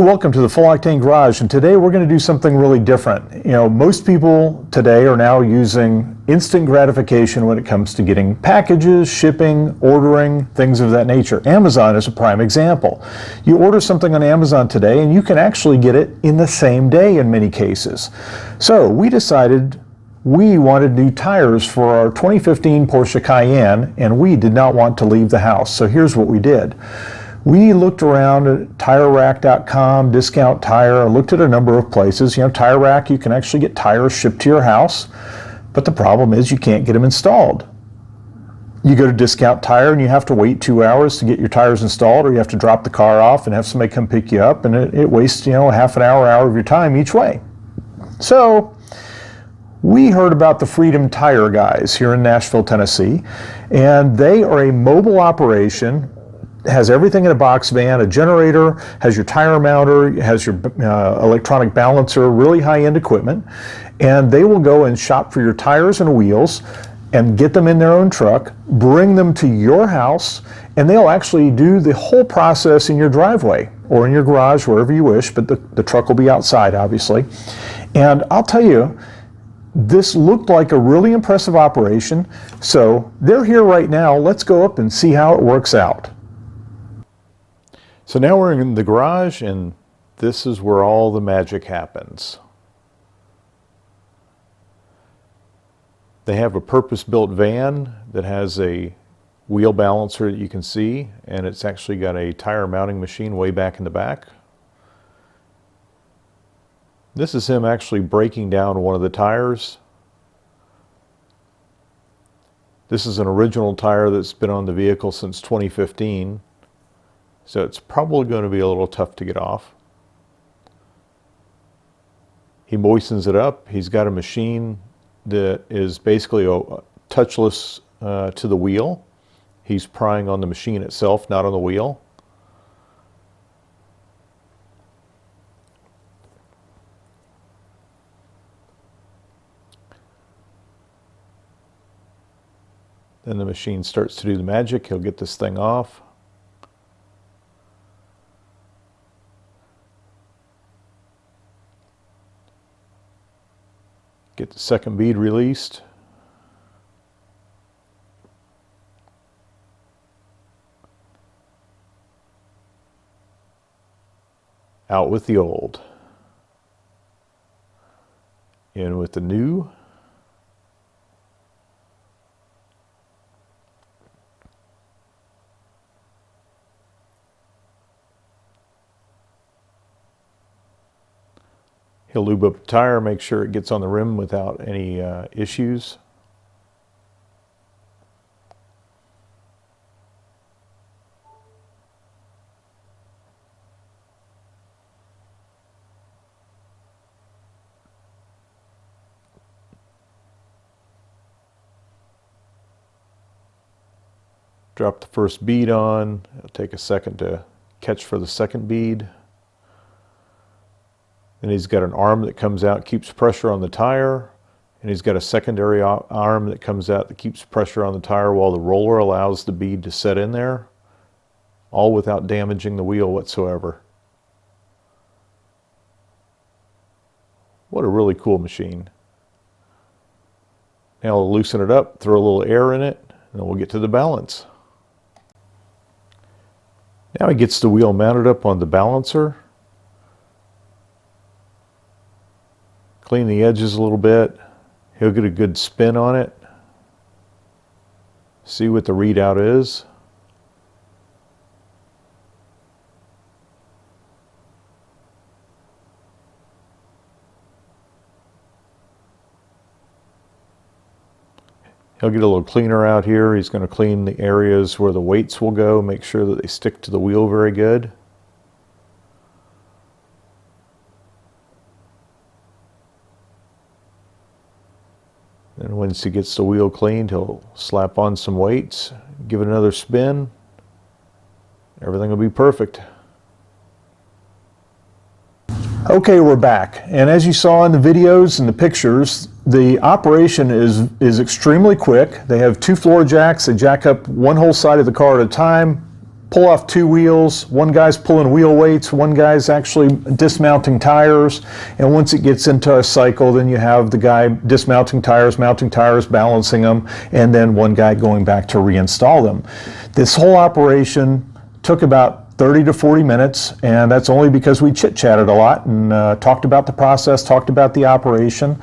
welcome to the Full Octane Garage, and today we're going to do something really different. You know, most people today are now using instant gratification when it comes to getting packages, shipping, ordering, things of that nature. Amazon is a prime example. You order something on Amazon today and you can actually get it in the same day in many cases. So we decided we wanted new tires for our 2015 Porsche Cayenne, and we did not want to leave the house. So here's what we did. We looked around at TireRack.com, Discount Tire, looked at a number of places. You know, Tire Rack, you can actually get tires shipped to your house, but the problem is you can't get them installed. You go to Discount Tire and you have to wait 2 hours to get your tires installed, or you have to drop the car off and have somebody come pick you up, and it wastes, you know, half an hour of your time each way. So we heard about the Freedom Tire guys here in Nashville, Tennessee, and they are a mobile operation. Has everything in a box van, a generator, has your tire mounter, has your electronic balancer, really high-end equipment, and they will go and shop for your tires and wheels and get them in their own truck, bring them to your house, and they'll actually do the whole process in your driveway or in your garage, wherever you wish, but the truck will be outside, obviously. And I'll tell you, this looked like a really impressive operation, so they're here right now. Let's go up and see how it works out. So now we're in the garage, and this is where all the magic happens. They have a purpose-built van that has a wheel balancer that you can see, and it's actually got a tire mounting machine way back in the back. This is him actually breaking down one of the tires. This is an original tire that's been on the vehicle since 2015. So it's probably going to be a little tough to get off. He moistens it up. He's got a machine that is basically touchless to the wheel. He's prying on the machine itself, not on the wheel. Then the machine starts to do the magic. He'll get this thing off. Get the second bead released. Out with the old. In with the new. He'll lube up the tire, make sure it gets on the rim without any issues. Drop the first bead on. It'll take a second to catch for the second bead. And he's got an arm that comes out, keeps pressure on the tire. And he's got a secondary arm that comes out that keeps pressure on the tire while the roller allows the bead to set in there, all without damaging the wheel whatsoever. What a really cool machine. Now I'll loosen it up, throw a little air in it, and then we'll get to the balance. Now he gets the wheel mounted up on the balancer. Clean the edges a little bit. He'll get a good spin on it. See what the readout is. He'll get a little cleaner out here. He's going to clean the areas where the weights will go, make sure that they stick to the wheel very good. And once he gets the wheel cleaned, he'll slap on some weights, give it another spin. Everything will be perfect. Okay, we're back. And as you saw in the videos and the pictures, the operation is extremely quick. They have 2 floor jacks. They jack up one whole side of the car at a time. pull off two wheels. One guy's pulling wheel weights, one guy's actually dismounting tires, and once it gets into a cycle, then you have the guy dismounting tires, mounting tires, balancing them, and then one guy going back to reinstall them. This whole operation took about 30 to 40 minutes, and that's only because we chit-chatted a lot and talked about the process, talked about the operation.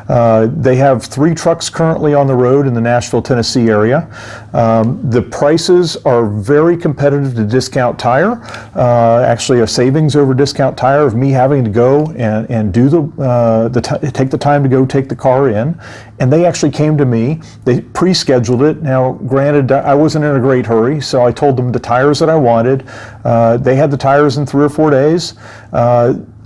They have 3 trucks currently on the road in the Nashville, Tennessee area. The prices are very competitive to Discount Tire. Actually, a savings over Discount Tire of me having to go and do take the time to go take the car in. And they actually came to me. They pre-scheduled it. Now, granted, I wasn't in a great hurry, so I told them the tires that I wanted. They had the tires in 3 or 4 days.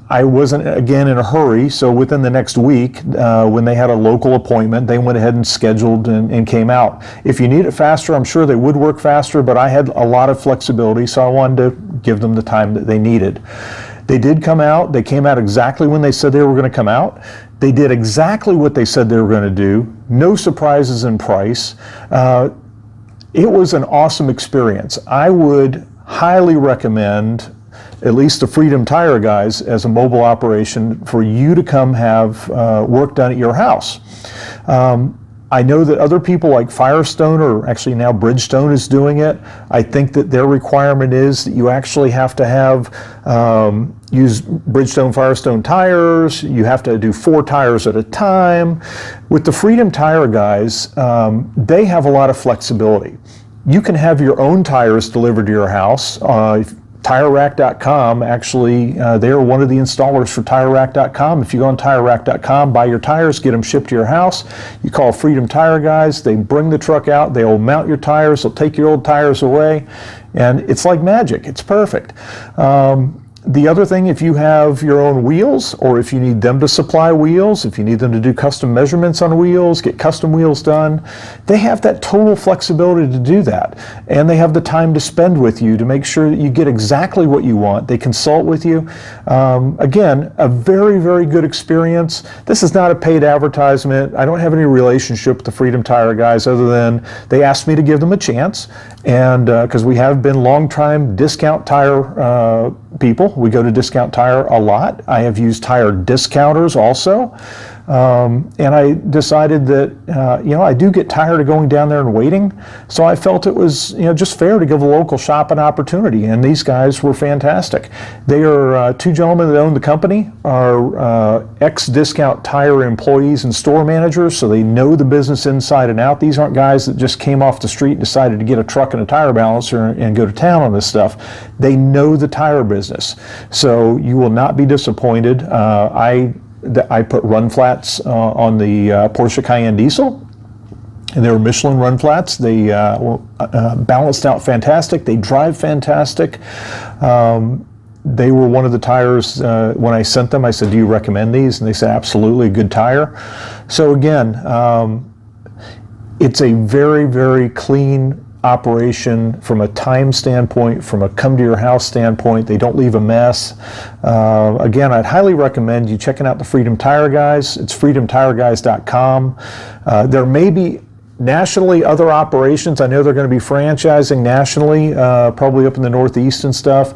I wasn't, again, in a hurry, so within the next week, when they had a local appointment, they went ahead and scheduled and came out. If you need it faster, I'm sure they would work faster, but I had a lot of flexibility, so I wanted to give them the time that they needed. They did come out. They came out exactly when they said they were going to come out. They did exactly what they said they were going to do. No surprises in price. It was an awesome experience. I would highly recommend at least the Freedom Tire guys as a mobile operation for you to come have work done at your house. I know that other people like Firestone, or actually now Bridgestone, is doing it. I think that their requirement is that you actually have to have use Bridgestone Firestone tires. You have to do 4 tires at a time. With the Freedom Tire guys, they have a lot of flexibility. You can have your own tires delivered to your house. TireRack.com, actually, they're one of the installers for TireRack.com. If you go on TireRack.com, buy your tires, get them shipped to your house. You call Freedom Tire guys, they bring the truck out, they'll mount your tires, they'll take your old tires away, and it's like magic. It's perfect. The other thing, if you have your own wheels, or if you need them to supply wheels, if you need them to do custom measurements on wheels, get custom wheels done, they have that total flexibility to do that. And they have the time to spend with you to make sure that you get exactly what you want. They consult with you. Again, a very, very good experience. This is not a paid advertisement. I don't have any relationship with the Freedom Tire guys other than they asked me to give them a chance. And because we have been long-time Discount Tire people. We go to Discount Tire a lot. I have used tire discounters also. And I decided that, I do get tired of going down there and waiting. So I felt it was, just fair to give a local shop an opportunity. And these guys were fantastic. They are 2 gentlemen that own the company, are ex-Discount Tire employees and store managers, so they know the business inside and out. These aren't guys that just came off the street and decided to get a truck and a tire balancer and go to town on this stuff. They know the tire business. So you will not be disappointed. I put run flats on the Porsche Cayenne diesel, and they were Michelin run flats. They balanced out fantastic. They drive fantastic. They were one of the tires, when I sent them, I said, do you recommend these? And they said, absolutely, a good tire. So again, it's a very, very clean operation from a time standpoint, from a come to your house standpoint. They don't leave a mess. Again, I'd highly recommend you checking out the Freedom Tire guys. It's freedomtireguys.com. There may be nationally other operations. I know they're going to be franchising nationally, probably up in the Northeast and stuff.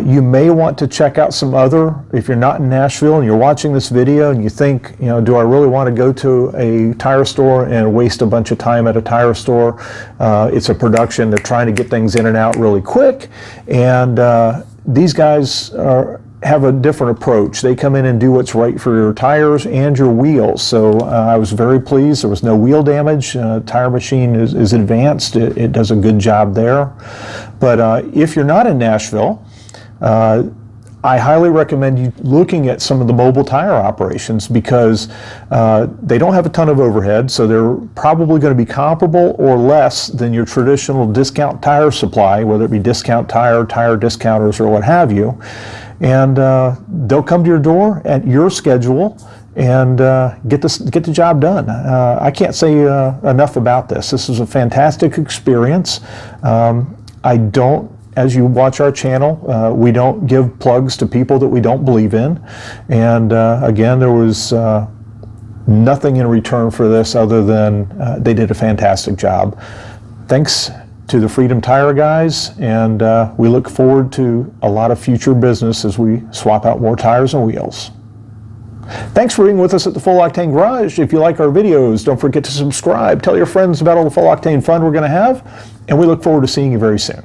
You may want to check out some other, if you're not in Nashville and you're watching this video and you think, do I really want to go to a tire store and waste a bunch of time at a tire store? It's a production. They're trying to get things in and out really quick. And these guys have a different approach. They come in and do what's right for your tires and your wheels. So I was very pleased. There was no wheel damage. Tire machine is advanced. It does a good job there. But if you're not in Nashville, I highly recommend you looking at some of the mobile tire operations because they don't have a ton of overhead, so they're probably going to be comparable or less than your traditional Discount Tire supply, whether it be Discount Tire, tire discounters, or what have you. And they'll come to your door at your schedule and get the job done. I can't say enough about this. This is a fantastic experience. As you watch our channel, we don't give plugs to people that we don't believe in. And again, there was nothing in return for this other than they did a fantastic job. Thanks to the Freedom Tire guys, and we look forward to a lot of future business as we swap out more tires and wheels. Thanks for being with us at the Full Octane Garage. If you like our videos, don't forget to subscribe. Tell your friends about all the Full Octane fun we're going to have, and we look forward to seeing you very soon.